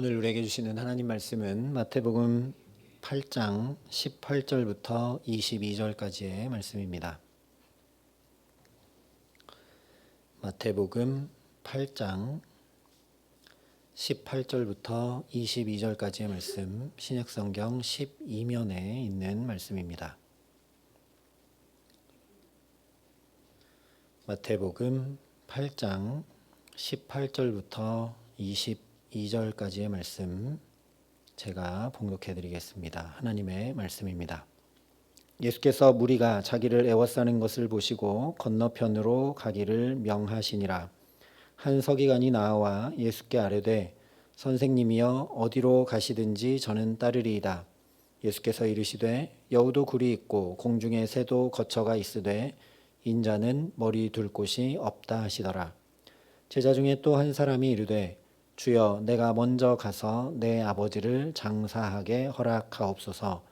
오늘 우리에게 주시는 하나님 말씀은 마태복음 8장 18절부터 22절까지의 말씀입니다. 마태복음 8장 18절부터 22절까지의 말씀, 신약성경 12면에 있는 말씀입니다. 마태복음 8장 18절부터 22절까지의 말씀 제가 봉독해 드리겠습니다. 하나님의 말씀입니다. 예수께서 무리가 자기를 애워싸는 것을 보시고 건너편으로 가기를 명하시니라. 한 서기관이 나와 예수께 아뢰되 선생님이여 어디로 가시든지 저는 따르리이다. 예수께서 이르시되 여우도 굴이 있고 공중에 새도 거처가 있으되 인자는 머리 둘 곳이 없다 하시더라. 제자 중에 또 한 사람이 이르되 주여 내가 먼저 가서 내 아버지를 장사하게 허락하옵소서.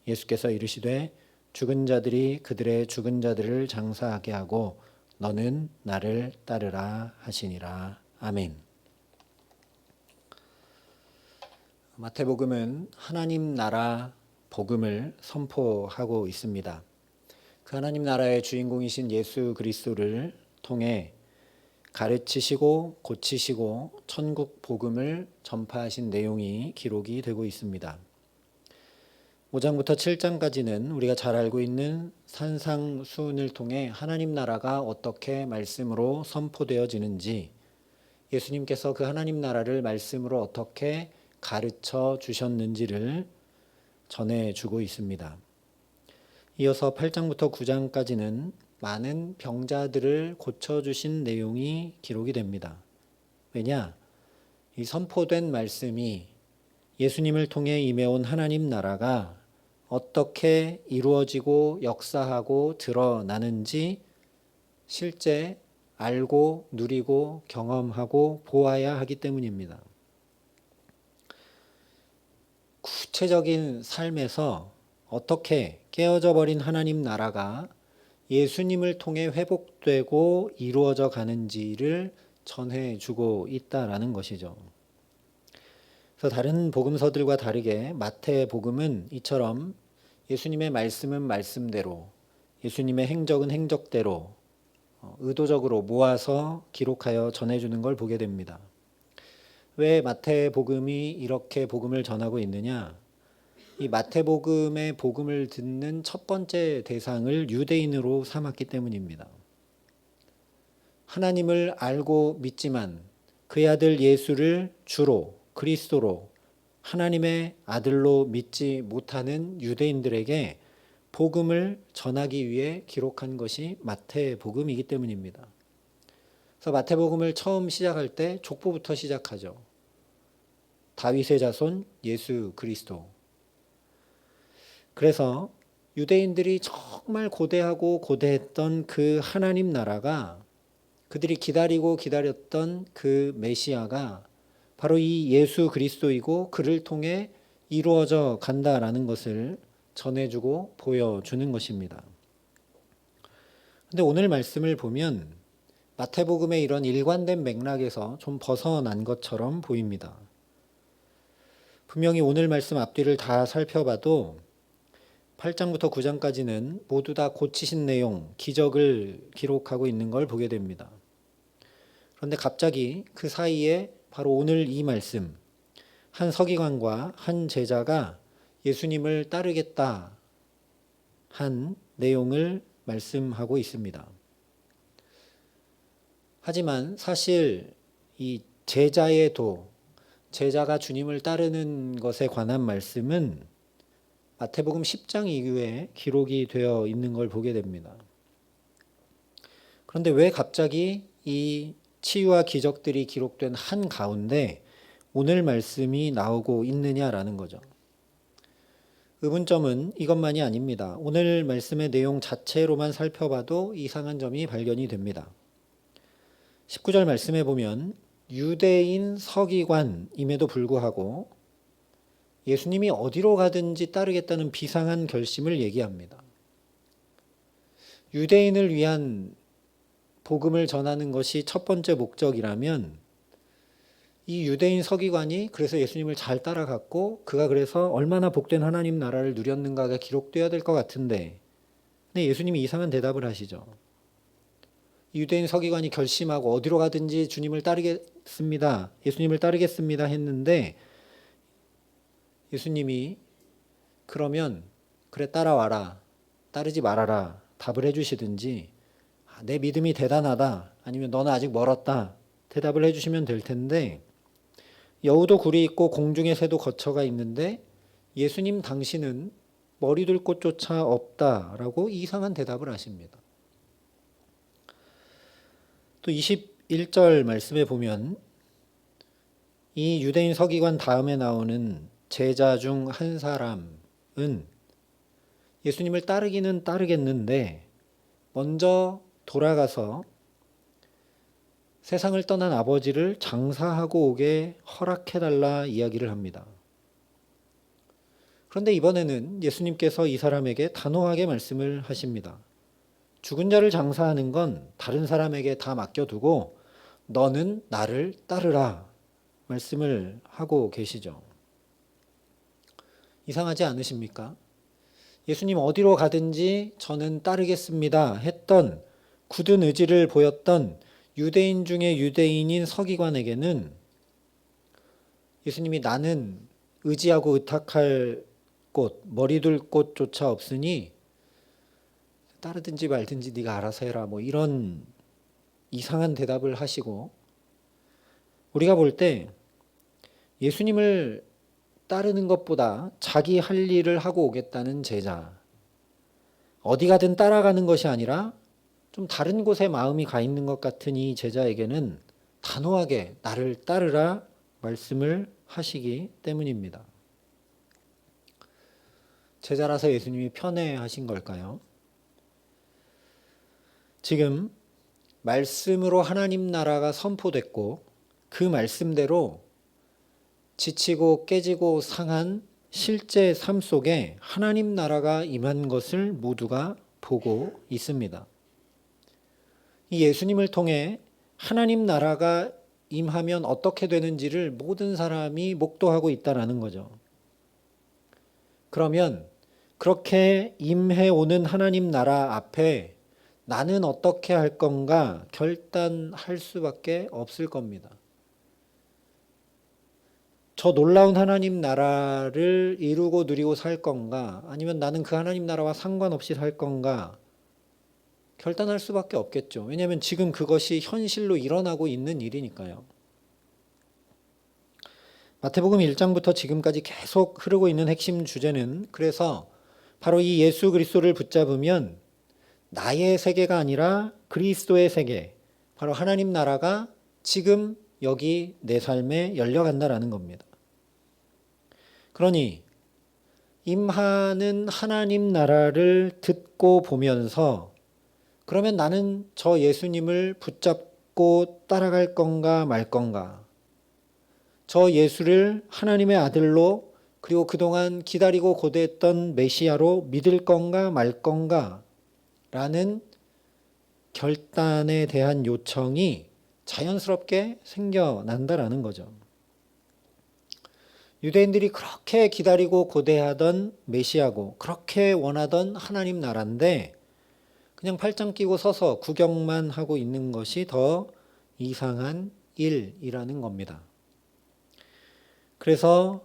예수께서 이르시되 죽은 자들이 그들의 죽은 자들을 장사하게 하고 너는 나를 따르라 하시니라. 아멘. 마태복음은 하나님 나라 복음을 선포하고 있습니다. 그 하나님 나라의 주인공이신 예수 그리스도를 통해 가르치시고 고치시고 천국 복음을 전파하신 내용이 기록이 되고 있습니다. 5장부터 7장까지는 우리가 잘 알고 있는 산상수훈을 통해 하나님 나라가 어떻게 말씀으로 선포되어지는지, 예수님께서 그 하나님 나라를 말씀으로 어떻게 가르쳐 주셨는지를 전해주고 있습니다. 이어서 8장부터 9장까지는 많은 병자들을 고쳐주신 내용이 기록이 됩니다. 왜냐? 이 선포된 말씀이 예수님을 통해 임해온 하나님 나라가 어떻게 이루어지고 역사하고 드러나는지 실제 알고 누리고 경험하고 보아야 하기 때문입니다. 구체적인 삶에서 어떻게 깨어져 버린 하나님 나라가 예수님을 통해 회복되고 이루어져 가는지를 전해주고 있다라는 것이죠. 그래서 다른 복음서들과 다르게 마태복음은 이처럼 예수님의 말씀은 말씀대로, 예수님의 행적은 행적대로 의도적으로 모아서 기록하여 전해주는 걸 보게 됩니다. 왜 마태복음이 이렇게 복음을 전하고 있느냐? 이 마태복음의 복음을 듣는 첫 번째 대상을 유대인으로 삼았기 때문입니다. 하나님을 알고 믿지만 그의 아들 예수를 주로 그리스도로 하나님의 아들로 믿지 못하는 유대인들에게 복음을 전하기 위해 기록한 것이 마태복음이기 때문입니다. 그래서 마태복음을 처음 시작할 때 족보부터 시작하죠. 다윗의 자손 예수 그리스도. 그래서 유대인들이 정말 고대하고 고대했던 그 하나님 나라가, 그들이 기다리고 기다렸던 그 메시아가 바로 이 예수 그리스도이고 그를 통해 이루어져 간다라는 것을 전해주고 보여주는 것입니다. 그런데 오늘 말씀을 보면 마태복음의 이런 일관된 맥락에서 좀 벗어난 것처럼 보입니다. 분명히 오늘 말씀 앞뒤를 다 살펴봐도 8장부터 9장까지는 모두 다 고치신 내용, 기적을 기록하고 있는 걸 보게 됩니다. 그런데 갑자기 그 사이에 바로 오늘 이 말씀, 한 서기관과 한 제자가 예수님을 따르겠다 한 내용을 말씀하고 있습니다. 하지만 사실 이 제자의 도, 제자가 주님을 따르는 것에 관한 말씀은 마태복음 10장 이후에 기록이 되어 있는 걸 보게 됩니다. 그런데 왜 갑자기 이 치유와 기적들이 기록된 한 가운데 오늘 말씀이 나오고 있느냐라는 거죠. 의문점은 이것만이 아닙니다. 오늘 말씀의 내용 자체로만 살펴봐도 이상한 점이 발견이 됩니다. 19절 말씀에 보면 유대인 서기관임에도 불구하고 예수님이 어디로 가든지 따르겠다는 비상한 결심을 얘기합니다. 유대인을 위한 복음을 전하는 것이 첫 번째 목적이라면 이 유대인 서기관이 그래서 예수님을 잘 따라갔고 그가 그래서 얼마나 복된 하나님 나라를 누렸는가가 기록되어야 될 것 같은데, 근데 예수님이 이상한 대답을 하시죠. 유대인 서기관이 결심하고 어디로 가든지 주님을 따르겠습니다, 예수님을 따르겠습니다 했는데, 예수님이 그러면 그래 따라와라, 따르지 말아라 답을 해주시든지, 내 믿음이 대단하다 아니면 너는 아직 멀었다 대답을 해주시면 될 텐데, 여우도 굴이 있고 공중의 새도 거처가 있는데 예수님 당신은 머리둘 곳조차 없다라고 이상한 대답을 하십니다. 또 21절 말씀에 보면 이 유대인 서기관 다음에 나오는 제자 중 한 사람은 예수님을 따르기는 따르겠는데 먼저 돌아가서 세상을 떠난 아버지를 장사하고 오게 허락해달라 이야기를 합니다. 그런데 이번에는 예수님께서 이 사람에게 단호하게 말씀을 하십니다. 죽은 자를 장사하는 건 다른 사람에게 다 맡겨두고 너는 나를 따르라 말씀을 하고 계시죠. 이상하지 않으십니까? 예수님 어디로 가든지 저는 따르겠습니다 했던 굳은 의지를 보였던 유대인 중에 유대인인 서기관에게는 예수님이 나는 의지하고 의탁할 곳, 머리둘 곳조차 없으니 따르든지 말든지 네가 알아서 해라, 뭐 이런 이상한 대답을 하시고, 우리가 볼 때 예수님을 따르는 것보다 자기 할 일을 하고 오겠다는 제자, 어디 가든 따라가는 것이 아니라 좀 다른 곳에 마음이 가 있는 것 같은 이 제자에게는 단호하게 나를 따르라 말씀을 하시기 때문입니다. 제자라서 예수님이 편애하신 걸까요? 지금 말씀으로 하나님 나라가 선포됐고 그 말씀대로 지치고 깨지고 상한 실제 삶 속에 하나님 나라가 임한 것을 모두가 보고 있습니다. 이 예수님을 통해 하나님 나라가 임하면 어떻게 되는지를 모든 사람이 목도하고 있다는 거죠. 그러면 그렇게 임해 오는 하나님 나라 앞에 나는 어떻게 할 건가 결단할 수밖에 없을 겁니다. 저 놀라운 하나님 나라를 이루고 누리고 살 건가, 아니면 나는 그 하나님 나라와 상관없이 살 건가 결단할 수밖에 없겠죠. 왜냐하면 지금 그것이 현실로 일어나고 있는 일이니까요. 마태복음 1장부터 지금까지 계속 흐르고 있는 핵심 주제는 그래서 바로 이 예수 그리스도를 붙잡으면 나의 세계가 아니라 그리스도의 세계, 바로 하나님 나라가 지금 여기 내 삶에 열려간다라는 겁니다. 그러니 임하는 하나님 나라를 듣고 보면서 그러면 나는 저 예수님을 붙잡고 따라갈 건가 말 건가, 저 예수를 하나님의 아들로 그리고 그동안 기다리고 고대했던 메시아로 믿을 건가 말 건가 라는 결단에 대한 요청이 자연스럽게 생겨난다라는 거죠. 유대인들이 그렇게 기다리고 고대하던 메시아고 그렇게 원하던 하나님 나라인데 그냥 팔짱 끼고 서서 구경만 하고 있는 것이 더 이상한 일이라는 겁니다. 그래서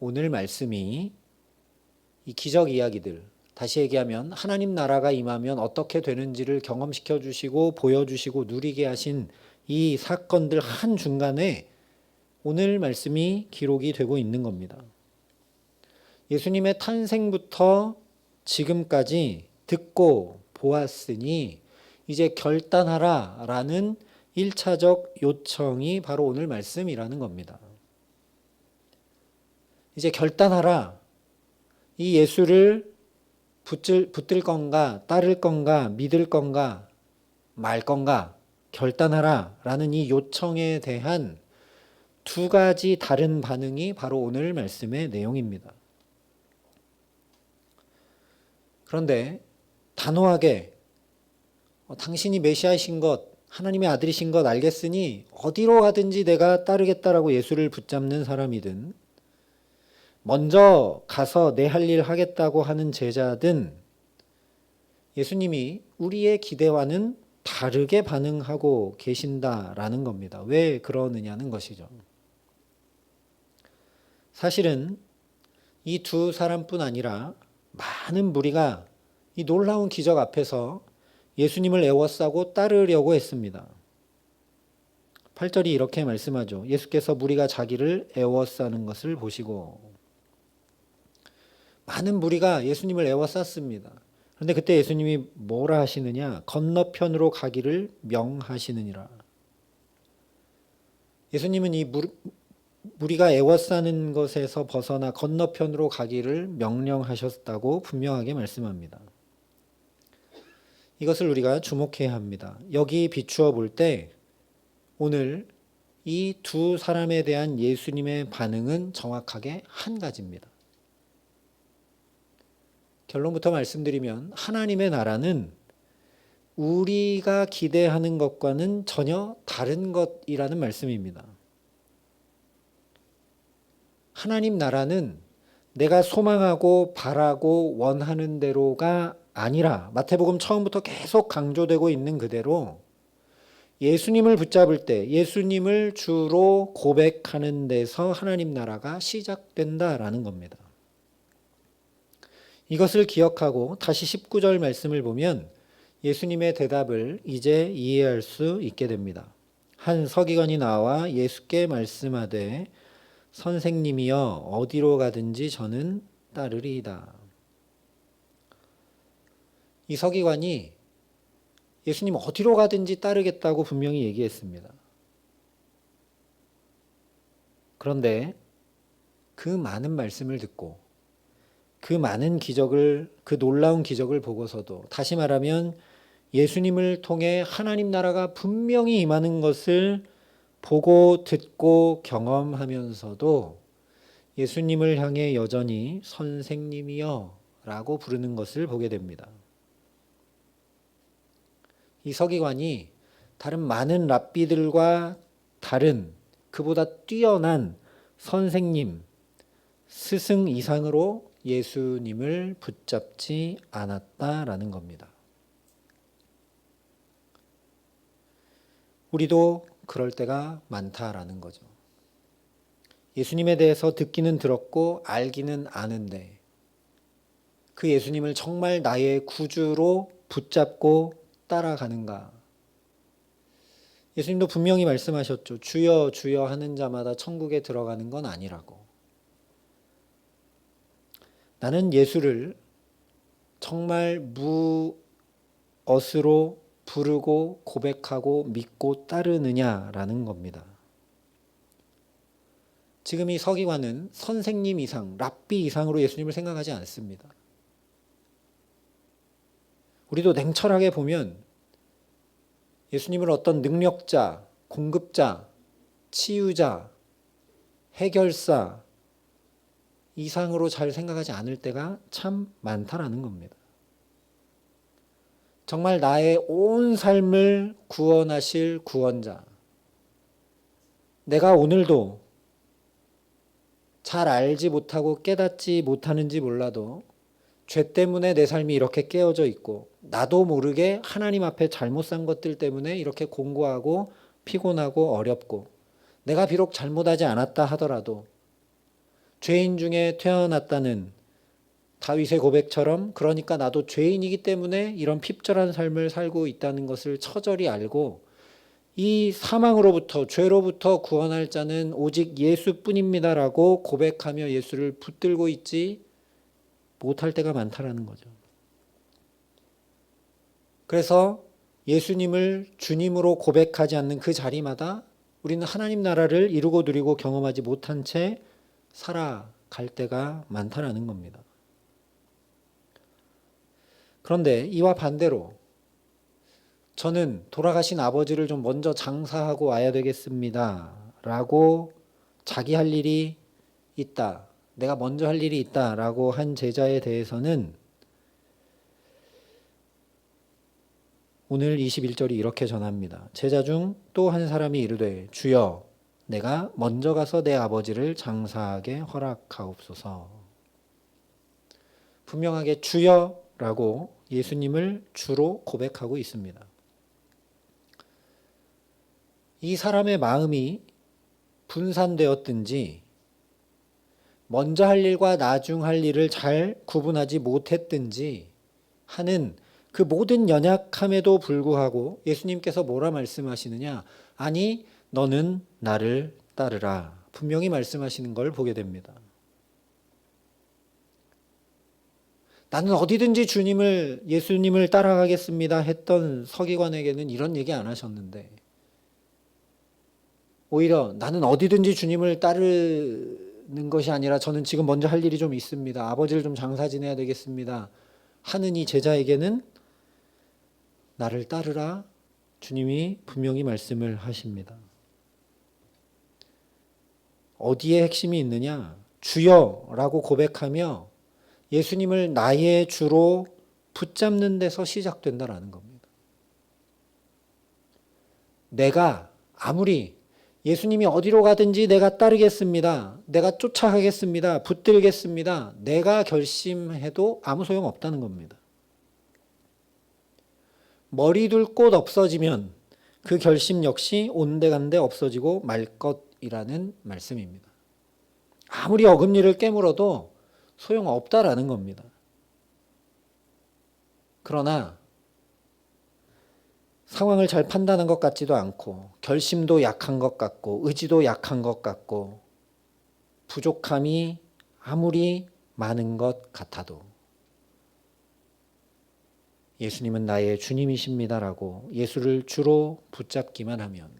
오늘 말씀이 이 기적 이야기들, 다시 얘기하면 하나님 나라가 임하면 어떻게 되는지를 경험시켜 주시고 보여주시고 누리게 하신 이 사건들 한중간에 오늘 말씀이 기록이 되고 있는 겁니다. 예수님의 탄생부터 지금까지 듣고 보았으니 이제 결단하라 라는 1차적 요청이 바로 오늘 말씀이라는 겁니다. 이제 결단하라. 이 예수를 붙들 건가, 따를 건가, 믿을 건가, 말 건가, 결단하라 라는 이 요청에 대한 두 가지 다른 반응이 바로 오늘 말씀의 내용입니다. 그런데 단호하게 당신이 메시아이신 것 하나님의 아들이신 것 알겠으니 어디로 가든지 내가 따르겠다라고 예수를 붙잡는 사람이든, 먼저 가서 내 할 일 하겠다고 하는 제자든, 예수님이 우리의 기대와는 다르게 반응하고 계신다라는 겁니다. 왜 그러느냐는 것이죠. 사실은 이 두 사람뿐 아니라 많은 무리가 이 놀라운 기적 앞에서 예수님을 애워싸고 따르려고 했습니다. 8절이 이렇게 말씀하죠. 예수께서 무리가 자기를 애워싸는 것을 보시고. 많은 무리가 예수님을 애워쌌습니다. 그런데 그때 예수님이 뭐라 하시느냐? 건너편으로 가기를 명하시느니라. 예수님은 이 무리가 애워싸는 것에서 벗어나 건너편으로 가기를 명령하셨다고 분명하게 말씀합니다. 이것을 우리가 주목해야 합니다. 여기 비추어 볼 때 오늘 이 두 사람에 대한 예수님의 반응은 정확하게 한 가지입니다. 결론부터 말씀드리면 하나님의 나라는 우리가 기대하는 것과는 전혀 다른 것이라는 말씀입니다. 하나님 나라는 내가 소망하고 바라고 원하는 대로가 아니라 마태복음 처음부터 계속 강조되고 있는 그대로 예수님을 붙잡을 때 예수님을 주로 고백하는 데서 하나님 나라가 시작된다라는 겁니다. 이것을 기억하고 다시 19절 말씀을 보면 예수님의 대답을 이제 이해할 수 있게 됩니다. 한 서기관이 나와 예수께 말씀하되 선생님이여 어디로 가든지 저는 따르리이다. 이 서기관이 예수님 어디로 가든지 따르겠다고 분명히 얘기했습니다. 그런데 그 많은 말씀을 듣고 그 많은 기적을, 그 놀라운 기적을 보고서도, 다시 말하면 예수님을 통해 하나님 나라가 분명히 임하는 것을 보고 듣고 경험하면서도 예수님을 향해 여전히 선생님이여 라고 부르는 것을 보게 됩니다. 이 서기관이 다른 많은 랍비들과 다른 그보다 뛰어난 선생님, 스승 이상으로 예수님을 붙잡지 않았다라는 겁니다. 우리도 그럴 때가 많다라는 거죠. 예수님에 대해서 듣기는 들었고 알기는 아는데 그 예수님을 정말 나의 구주로 붙잡고 따라가는가? 예수님도 분명히 말씀하셨죠. 주여 주여 하는 자마다 천국에 들어가는 건 아니라고. 나는 예수를 정말 무엇으로 부르고 고백하고 믿고 따르느냐라는 겁니다. 지금 이 서기관은 선생님 이상, 랍비 이상으로 예수님을 생각하지 않습니다. 우리도 냉철하게 보면 예수님을 어떤 능력자, 공급자, 치유자, 해결사 이상으로 잘 생각하지 않을 때가 참 많다라는 겁니다. 정말 나의 온 삶을 구원하실 구원자. 내가 오늘도 잘 알지 못하고 깨닫지 못하는지 몰라도 죄 때문에 내 삶이 이렇게 깨어져 있고 나도 모르게 하나님 앞에 잘못 산 것들 때문에 이렇게 공고하고 피곤하고 어렵고 내가 비록 잘못하지 않았다 하더라도 죄인 중에 태어났다는 다윗의 고백처럼 그러니까 나도 죄인이기 때문에 이런 핍절한 삶을 살고 있다는 것을 처절히 알고 이 사망으로부터 죄로부터 구원할 자는 오직 예수뿐입니다라고 고백하며 예수를 붙들고 있지 못할 때가 많다라는 거죠. 그래서 예수님을 주님으로 고백하지 않는 그 자리마다 우리는 하나님 나라를 이루고 누리고 경험하지 못한 채 살아갈 때가 많다라는 겁니다. 그런데 이와 반대로 저는 돌아가신 아버지를 좀 먼저 장사하고 와야 되겠습니다 라고 자기 할 일이 있다, 내가 먼저 할 일이 있다라고 한 제자에 대해서는 오늘 21절이 이렇게 전합니다. 제자 중 또 한 사람이 이르되 주여 내가 먼저 가서 내 아버지를 장사하게 허락하옵소서. 분명하게 주여라고 예수님을 주로 고백하고 있습니다. 이 사람의 마음이 분산되었든지 먼저 할 일과 나중 할 일을 잘 구분하지 못했든지 하는 그 모든 연약함에도 불구하고 예수님께서 뭐라 말씀하시느냐? 아니, 너는 나를 따르라. 분명히 말씀하시는 걸 보게 됩니다. 나는 어디든지 예수님을 따라가겠습니다 했던 서기관에게는 이런 얘기 안 하셨는데, 오히려 나는 어디든지 주님을 따르는 것이 아니라 저는 지금 먼저 할 일이 좀 있습니다. 아버지를 좀 장사 지내야 되겠습니다. 하는 이 제자에게는 나를 따르라 주님이 분명히 말씀을 하십니다. 어디에 핵심이 있느냐? 주여라고 고백하며 예수님을 나의 주로 붙잡는 데서 시작된다라는 겁니다. 내가 아무리 예수님이 어디로 가든지 내가 따르겠습니다. 내가 쫓아가겠습니다. 붙들겠습니다. 내가 결심해도 아무 소용 없다는 겁니다. 머리 둘 곳 없어지면 그 결심 역시 온데간데 없어지고 말 것이라는 말씀입니다. 아무리 어금니를 깨물어도 소용없다라는 겁니다. 그러나 상황을 잘 판단한 것 같지도 않고 결심도 약한 것 같고 의지도 약한 것 같고 부족함이 아무리 많은 것 같아도 예수님은 나의 주님이십니다라고 예수를 주로 붙잡기만 하면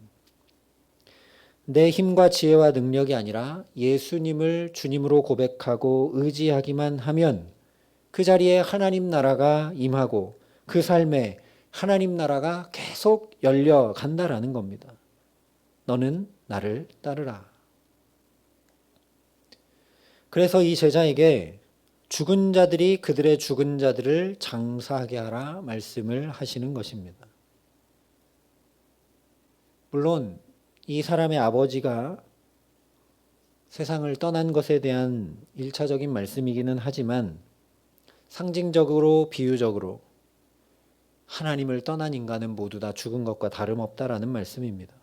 내 힘과 지혜와 능력이 아니라 예수님을 주님으로 고백하고 의지하기만 하면 그 자리에 하나님 나라가 임하고 그 삶에 하나님 나라가 계속 열려간다라는 겁니다. 너는 나를 따르라. 그래서 이 제자에게 죽은 자들이 그들의 죽은 자들을 장사하게 하라 말씀을 하시는 것입니다. 물론 이 사람의 아버지가 세상을 떠난 것에 대한 1차적인 말씀이기는 하지만 상징적으로 비유적으로 하나님을 떠난 인간은 모두 다 죽은 것과 다름없다라는 말씀입니다.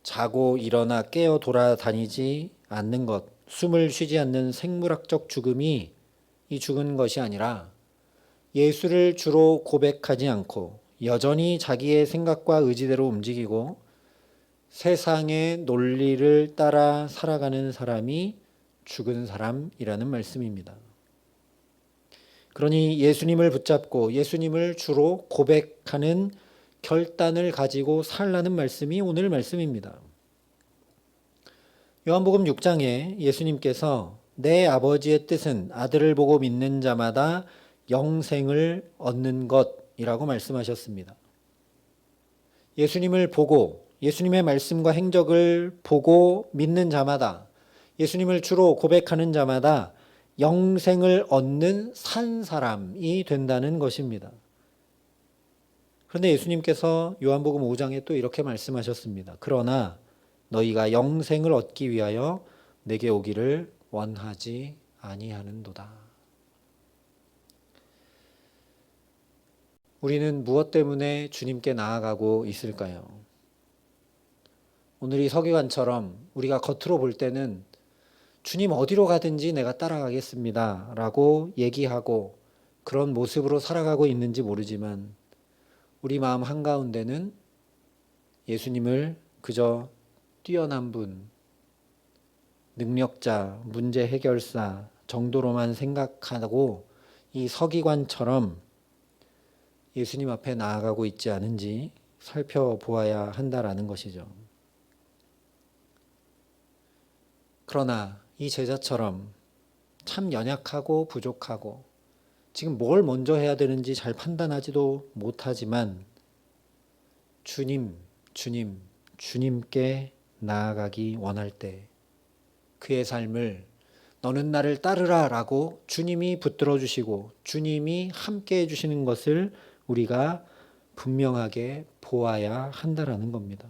자고 일어나 깨어 돌아다니지 않는 것, 숨을 쉬지 않는 생물학적 죽음이 이 죽은 것이 아니라 예수를 주로 고백하지 않고 여전히 자기의 생각과 의지대로 움직이고 세상의 논리를 따라 살아가는 사람이 죽은 사람이라는 말씀입니다. 그러니 예수님을 붙잡고 예수님을 주로 고백하는 결단을 가지고 살라는 말씀이 오늘 말씀입니다. 요한복음 6장에 예수님께서 내 아버지의 뜻은 아들을 보고 믿는 자마다 영생을 얻는 것이라고 말씀하셨습니다. 예수님을 보고 예수님의 말씀과 행적을 보고 믿는 자마다 예수님을 주로 고백하는 자마다 영생을 얻는 산 사람이 된다는 것입니다. 그런데 예수님께서 요한복음 5장에 또 이렇게 말씀하셨습니다. 그러나 너희가 영생을 얻기 위하여 내게 오기를 원하지 아니하는도다. 우리는 무엇 때문에 주님께 나아가고 있을까요? 오늘 이 서기관처럼 우리가 겉으로 볼 때는 주님 어디로 가든지 내가 따라가겠습니다 라고 얘기하고 그런 모습으로 살아가고 있는지 모르지만 우리 마음 한가운데는 예수님을 그저 뛰어난 분, 능력자, 문제 해결사 정도로만 생각하고 이 서기관처럼 예수님 앞에 나아가고 있지 않은지 살펴보아야 한다라는 것이죠. 그러나 이 제자처럼 참 연약하고 부족하고 지금 뭘 먼저 해야 되는지 잘 판단하지도 못하지만 주님께 나아가기 원할 때 그의 삶을 너는 나를 따르라 라고 주님이 붙들어 주시고 주님이 함께 해주시는 것을 우리가 분명하게 보아야 한다라는 겁니다.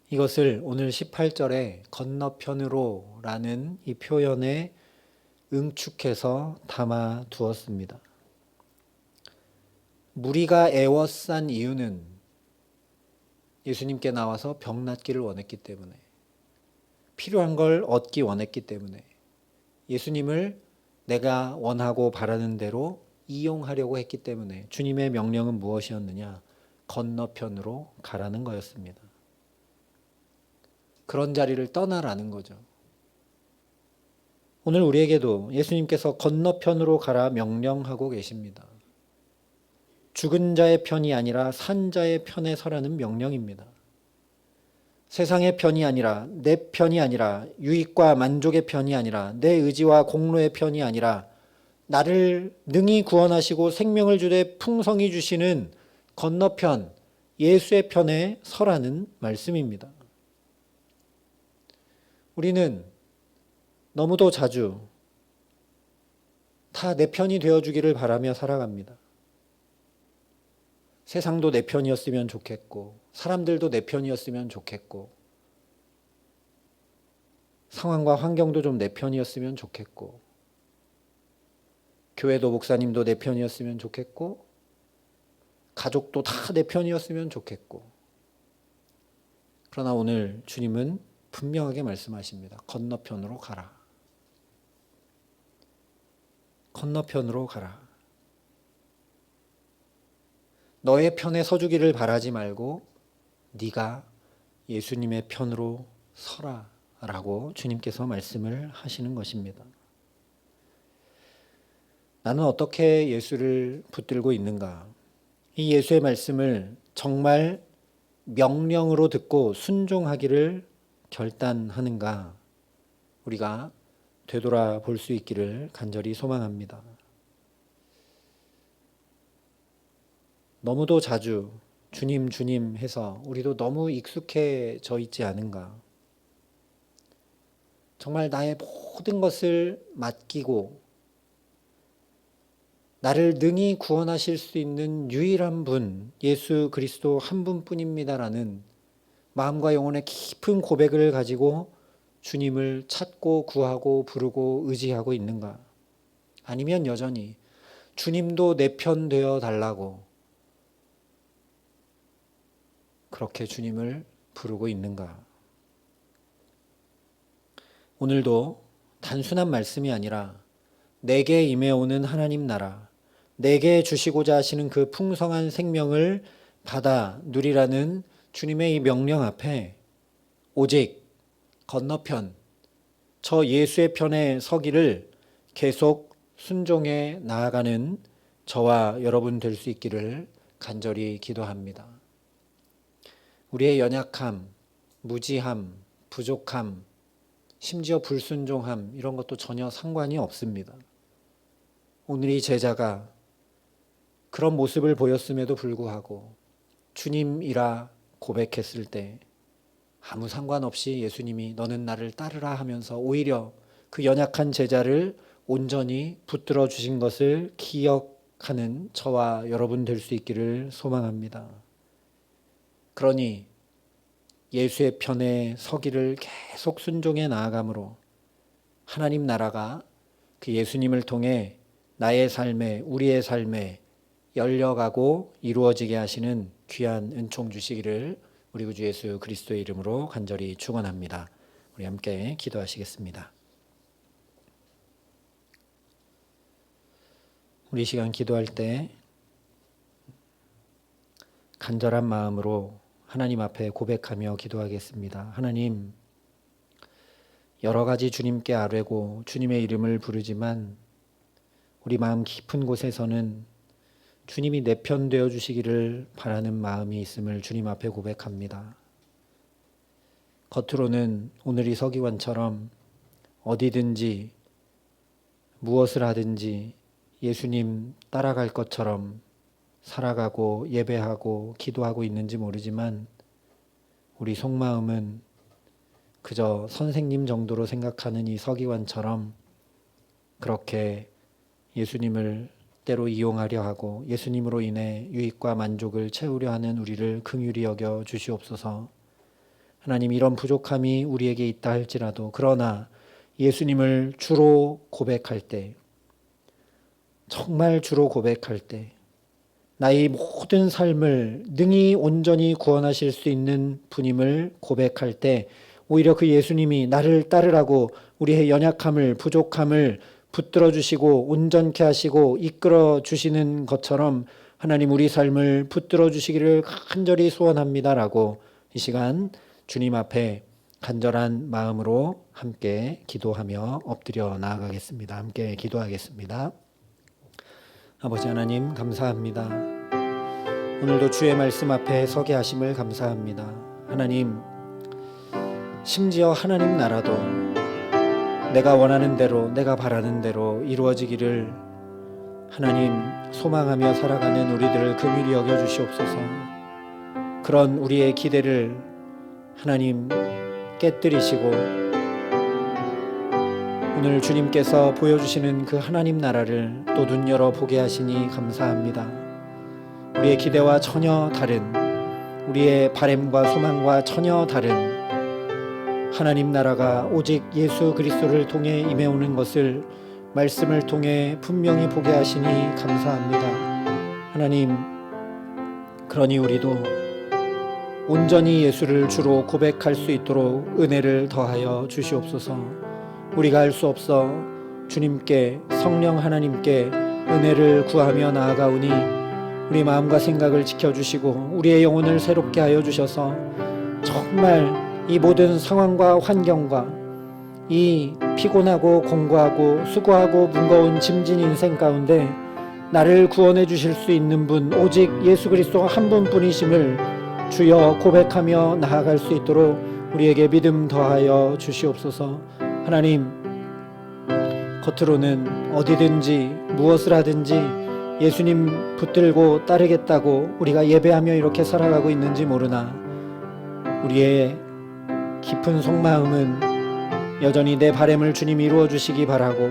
이것을 오늘 18절에 건너편으로 라는 이 표현에 응축해서 담아 두었습니다. 무리가 애워싼 이유는 예수님께 나와서 병 낫기를 원했기 때문에, 필요한 걸 얻기 원했기 때문에, 예수님을 내가 원하고 바라는 대로 이용하려고 했기 때문에 주님의 명령은 무엇이었느냐? 건너편으로 가라는 거였습니다. 그런 자리를 떠나라는 거죠. 오늘 우리에게도 예수님께서 건너편으로 가라 명령하고 계십니다. 죽은 자의 편이 아니라 산 자의 편에 서라는 명령입니다. 세상의 편이 아니라, 내 편이 아니라, 유익과 만족의 편이 아니라, 내 의지와 공로의 편이 아니라, 나를 능히 구원하시고 생명을 주되 풍성히 주시는 건너편, 예수의 편에 서라는 말씀입니다. 우리는 너무도 자주 다 내 편이 되어주기를 바라며 살아갑니다. 세상도 내 편이었으면 좋겠고, 사람들도 내 편이었으면 좋겠고, 상황과 환경도 좀 내 편이었으면 좋겠고, 교회도 목사님도 내 편이었으면 좋겠고, 가족도 다 내 편이었으면 좋겠고, 그러나 오늘 주님은 분명하게 말씀하십니다. 건너편으로 가라. 건너편으로 가라. 너의 편에 서주기를 바라지 말고 네가 예수님의 편으로 서라 라고 주님께서 말씀을 하시는 것입니다. 나는 어떻게 예수를 붙들고 있는가? 이 예수의 말씀을 정말 명령으로 듣고 순종하기를 결단하는가? 우리가 되돌아볼 수 있기를 간절히 소망합니다. 너무도 자주 주님 주님 해서 우리도 너무 익숙해져 있지 않은가? 정말 나의 모든 것을 맡기고 나를 능히 구원하실 수 있는 유일한 분, 예수 그리스도 한 분뿐입니다라는 마음과 영혼의 깊은 고백을 가지고 주님을 찾고 구하고 부르고 의지하고 있는가? 아니면 여전히 주님도 내 편 되어 달라고 그렇게 주님을 부르고 있는가? 오늘도 단순한 말씀이 아니라 내게 임해오는 하나님 나라, 내게 주시고자 하시는 그 풍성한 생명을 받아 누리라는 주님의 이 명령 앞에 오직 건너편, 저 예수의 편에 서기를 계속 순종해 나아가는 저와 여러분 될 수 있기를 간절히 기도합니다. 우리의 연약함, 무지함, 부족함, 심지어 불순종함 이런 것도 전혀 상관이 없습니다. 오늘 이 제자가 그런 모습을 보였음에도 불구하고 주님이라 고백했을 때 아무 상관없이 예수님이 너는 나를 따르라 하면서 오히려 그 연약한 제자를 온전히 붙들어 주신 것을 기억하는 저와 여러분 될 수 있기를 소망합니다. 그러니 예수의 편에 서기를 계속 순종해 나아감으로 하나님 나라가 그 예수님을 통해 나의 삶에, 우리의 삶에 열려가고 이루어지게 하시는 귀한 은총 주시기를 우리 구주 예수 그리스도의 이름으로 간절히 축원합니다. 우리 함께 기도하시겠습니다. 우리 시간 기도할 때 간절한 마음으로 하나님 앞에 고백하며 기도하겠습니다. 하나님, 여러 가지 주님께 아뢰고 주님의 이름을 부르지만 우리 마음 깊은 곳에서는 주님이 내 편 되어 주시기를 바라는 마음이 있음을 주님 앞에 고백합니다. 겉으로는 오늘 이 서기관처럼 어디든지 무엇을 하든지 예수님 따라갈 것처럼 살아가고 예배하고 기도하고 있는지 모르지만 우리 속마음은 그저 선생님 정도로 생각하는 이 서기관처럼 그렇게 예수님을 뜻대로 이용하려 하고 예수님으로 인해 유익과 만족을 채우려 하는 우리를 긍휼히 여겨 주시옵소서. 하나님, 이런 부족함이 우리에게 있다 할지라도 그러나 예수님을 주로 고백할 때, 정말 주로 고백할 때 나의 모든 삶을 능히 온전히 구원하실 수 있는 분임을 고백할 때 오히려 그 예수님이 나를 따르라고 우리의 연약함을, 부족함을 붙들어 주시고 온전케 하시고 이끌어 주시는 것처럼 하나님 우리 삶을 붙들어 주시기를 간절히 소원합니다라고 이 시간 주님 앞에 간절한 마음으로 함께 기도하며 엎드려 나아가겠습니다. 함께 기도하겠습니다. 아버지 하나님, 감사합니다. 오늘도 주의 말씀 앞에 서게 하심을 감사합니다. 하나님, 심지어 하나님 나라도 내가 원하는 대로, 내가 바라는 대로 이루어지기를 하나님 소망하며 살아가는 우리들을 긍휼히 여겨 주시옵소서. 그런 우리의 기대를 하나님 깨뜨리시고 오늘 주님께서 보여주시는 그 하나님 나라를 또 눈 열어 보게 하시니 감사합니다. 우리의 기대와 전혀 다른, 우리의 바램과 소망과 전혀 다른 하나님 나라가 오직 예수 그리스도를 통해 임해오는 것을 말씀을 통해 분명히 보게 하시니 감사합니다. 하나님, 그러니 우리도 온전히 예수를 주로 고백할 수 있도록 은혜를 더하여 주시옵소서. 우리가 할 수 없어 주님께, 성령 하나님께 은혜를 구하며 나아가오니 우리 마음과 생각을 지켜주시고 우리의 영혼을 새롭게 하여 주셔서 정말 이 모든 상황과 환경과 이 피곤하고 공고하고 수고하고 무거운 짐진 인생 가운데 나를 구원해 주실 수 있는 분 오직 예수 그리스도 한 분뿐이심을 주여 고백하며 나아갈 수 있도록 우리에게 믿음 더하여 주시옵소서. 하나님, 겉으로는 어디든지 무엇을 하든지 예수님 붙들고 따르겠다고 우리가 예배하며 이렇게 살아가고 있는지 모르나 우리의 깊은 속마음은 여전히 내 바램을 주님이 이루어 주시기 바라고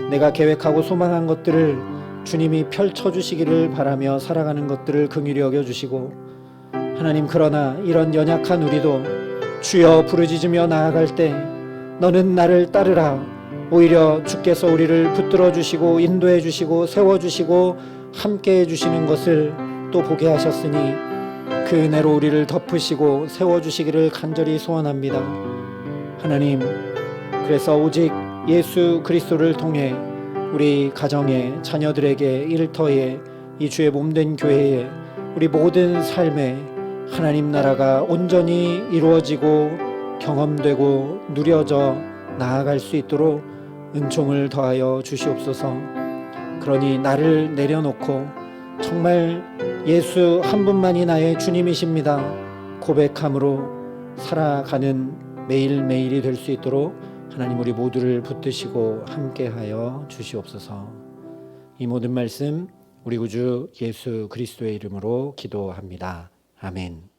내가 계획하고 소망한 것들을 주님이 펼쳐주시기를 바라며 살아가는 것들을 긍휼히 여겨주시고 하나님, 그러나 이런 연약한 우리도 주여 부르짖으며 나아갈 때 너는 나를 따르라, 오히려 주께서 우리를 붙들어 주시고 인도해 주시고 세워 주시고 함께 해 주시는 것을 또 보게 하셨으니 그 은혜로 우리를 덮으시고 세워 주시기를 간절히 소원합니다. 하나님, 그래서 오직 예수 그리스도를 통해 우리 가정에, 자녀들에게, 일터에, 이 주의 몸된 교회에, 우리 모든 삶에 하나님 나라가 온전히 이루어지고 경험되고 누려져 나아갈 수 있도록 은총을 더하여 주시옵소서. 그러니 나를 내려놓고 정말 예수 한 분만이 나의 주님이십니다 고백함으로 살아가는 매일매일이 될 수 있도록 하나님 우리 모두를 붙드시고 함께하여 주시옵소서. 이 모든 말씀 우리 구주 예수 그리스도의 이름으로 기도합니다. 아멘.